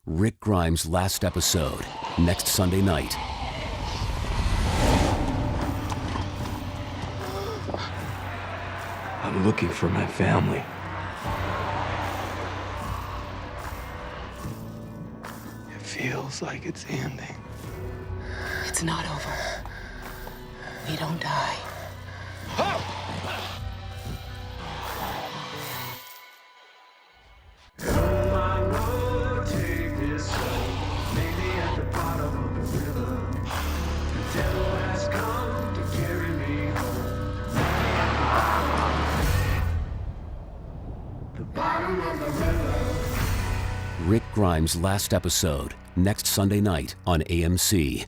Rick Grimes' last episode, next Sunday night. I'm looking for my family. It feels like it's ending. It's not over. We don't die. Rick Grimes' last episode, next Sunday night on AMC.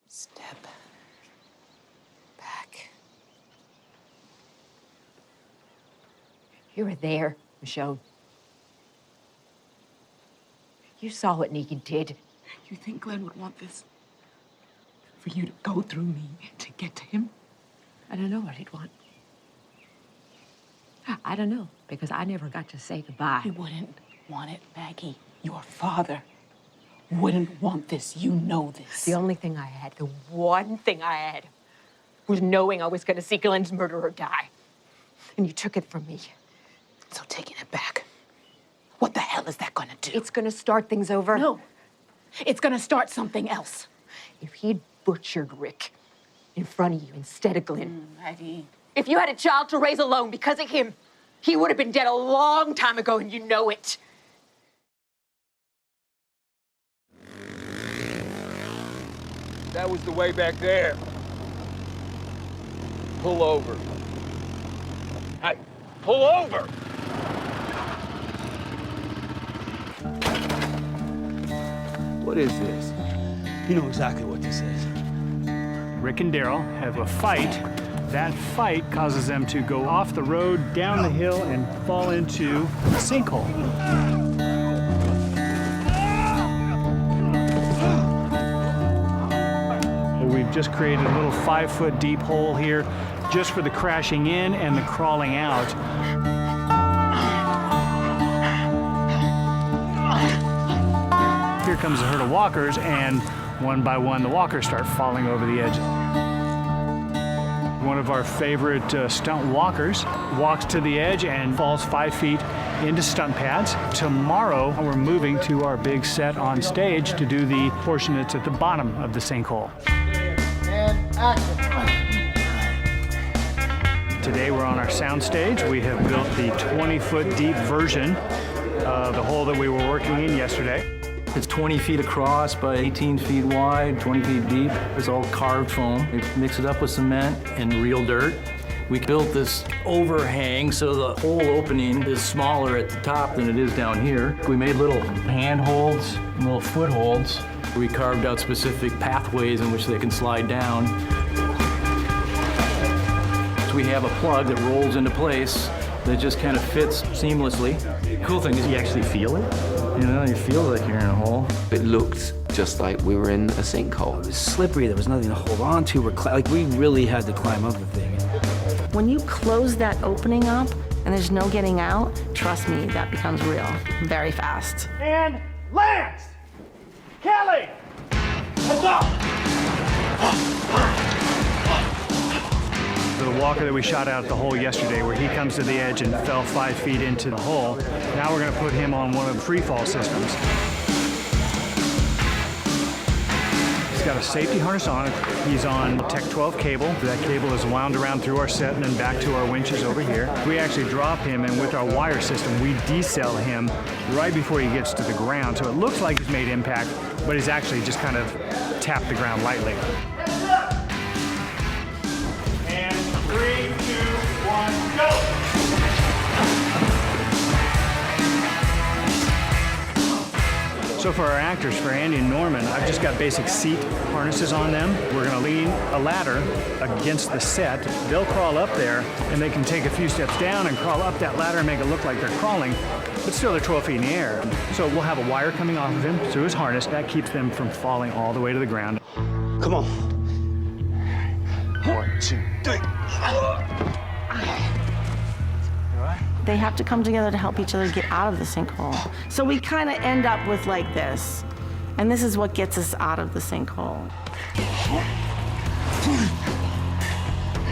Step back. You were there, Michonne. You saw what Negan did. You think Glenn would want this? For you to go through me to get to him? I don't know what he'd want. I don't know, because I never got to say goodbye. He wouldn't want it, Maggie. Your father wouldn't want this. You know this. The only thing I had, the one thing I had, was knowing I was going to see Glenn's murderer die. And you took it from me. So taking it back, what the hell is that gonna do? It's going to start things over. No, it's gonna start something else. If he'd butchered Rick in front of you instead of Glenn. Maggie. If you had a child to raise alone because of him, he would have been dead a long time ago, and you know it. That was the way back there. Pull over. Hey, pull over! What is this? You know exactly what this is. Rick and Daryl have a fight. That fight causes them to go off the road, down the hill, and fall into a sinkhole. We've just created a little 5-foot deep hole here just for the crashing in and the crawling out. Here comes a herd of walkers, and one by one, the walkers start falling over the edge. One of our favorite stunt walkers walks to the edge and falls 5 feet into stunt pads. Tomorrow, we're moving to our big set on stage to do the portion that's at the bottom of the sinkhole. And action. Today, we're on our sound stage. We have built the 20-foot deep version of the hole that we were working in yesterday. It's 20 feet across by 18 feet wide, 20 feet deep. It's all carved foam. We mix it up with cement and real dirt. We built this overhang so the hole opening is smaller at the top than it is down here. We made little handholds, little footholds. We carved out specific pathways in which they can slide down. So we have a plug that rolls into place that just kind of fits seamlessly. The cool thing is you actually feel it. You know, you feel like you're in a hole. It looked just like we were in a sinkhole. It was slippery, there was nothing to hold on to. We really had to climb up the thing. When you close that opening up and there's no getting out, trust me, that becomes real very fast. And Lance! Kelly! Let's go! The walker that we shot out at the hole yesterday, where he comes to the edge and fell 5 feet into the hole, now we're going to put him on one of the free fall systems. He's got a safety harness on. He's on Tech 12 cable. That cable is wound around through our set and then back to our winches over here. We actually drop him, and with our wire system, we decel him right before he gets to the ground. So it looks like he's made impact, but he's actually just kind of tapped the ground lightly. And 3, 2, 1, go! So for our actors, for Andy and Norman, I've just got basic seat harnesses on them. We're gonna lean a ladder against the set. They'll crawl up there, and they can take a few steps down and crawl up that ladder and make it look like they're crawling, but still they're 12 feet in the air. So we'll have a wire coming off of him through his harness. That keeps them from falling all the way to the ground. Come on. 1, 2, 3. All right? They have to come together to help each other get out of the sinkhole. So we kind of end up with like this. And this is what gets us out of the sinkhole.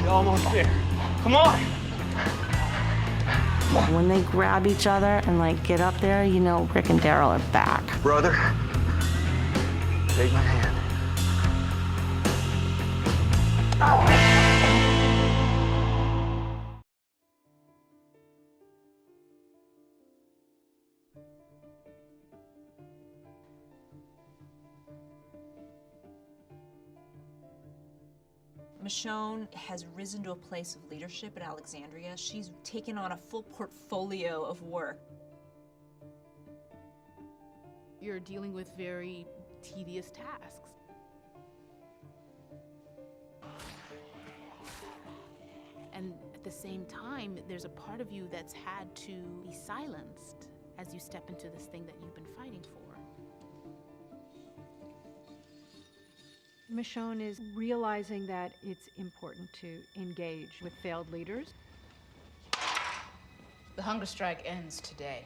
You're almost there. Come on! When they grab each other and like get up there, you know Rick and Daryl are back. Brother, take my hand. Michonne has risen to a place of leadership at Alexandria. She's taken on a full portfolio of work. You're dealing with very tedious tasks. And at the same time, there's a part of you that's had to be silenced as you step into this thing that you've been fighting for. Michonne is realizing that it's important to engage with failed leaders. The hunger strike ends today.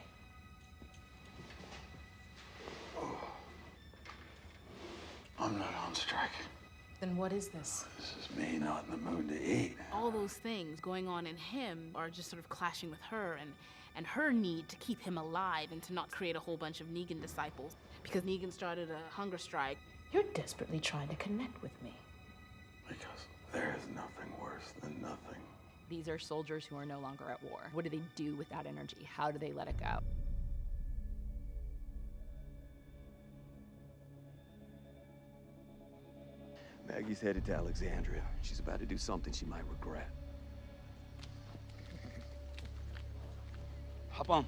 I'm not on strike. Then what is this? This is me not in the mood to eat. All those things going on in him are just sort of clashing with her and her need to keep him alive and to not create a whole bunch of Negan disciples. Because Negan started a hunger strike. You're desperately trying to connect with me. Because there is nothing worse than nothing. These are soldiers who are no longer at war. What do they do with that energy? How do they let it go? Maggie's headed to Alexandria. She's about to do something she might regret. Hop on.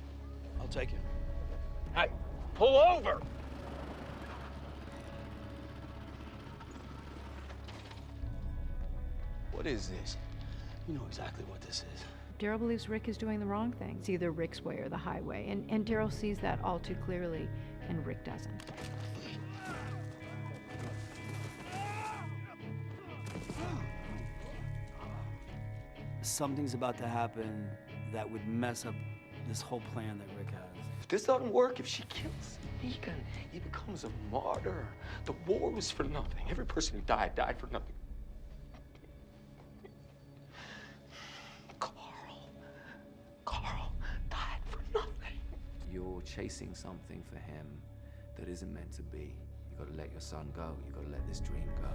I'll take you. Hey, pull over! What is this? You know exactly what this is. Daryl believes Rick is doing the wrong thing. It's either Rick's way or the highway. And Daryl sees that all too clearly, and Rick doesn't. Something's about to happen that would mess up this whole plan that Rick has. If this doesn't work, if she kills Negan, he becomes a martyr. The war was for nothing. Every person who died for nothing. Carl died for nothing. You're chasing something for him that isn't meant to be. You gotta let your son go. You gotta let this dream go.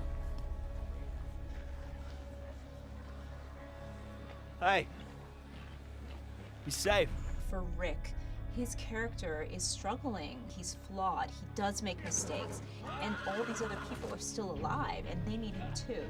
Hey, be safe. For Rick, his character is struggling. He's flawed. He does make mistakes. And all these other people are still alive, and they need him too.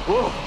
Whoa!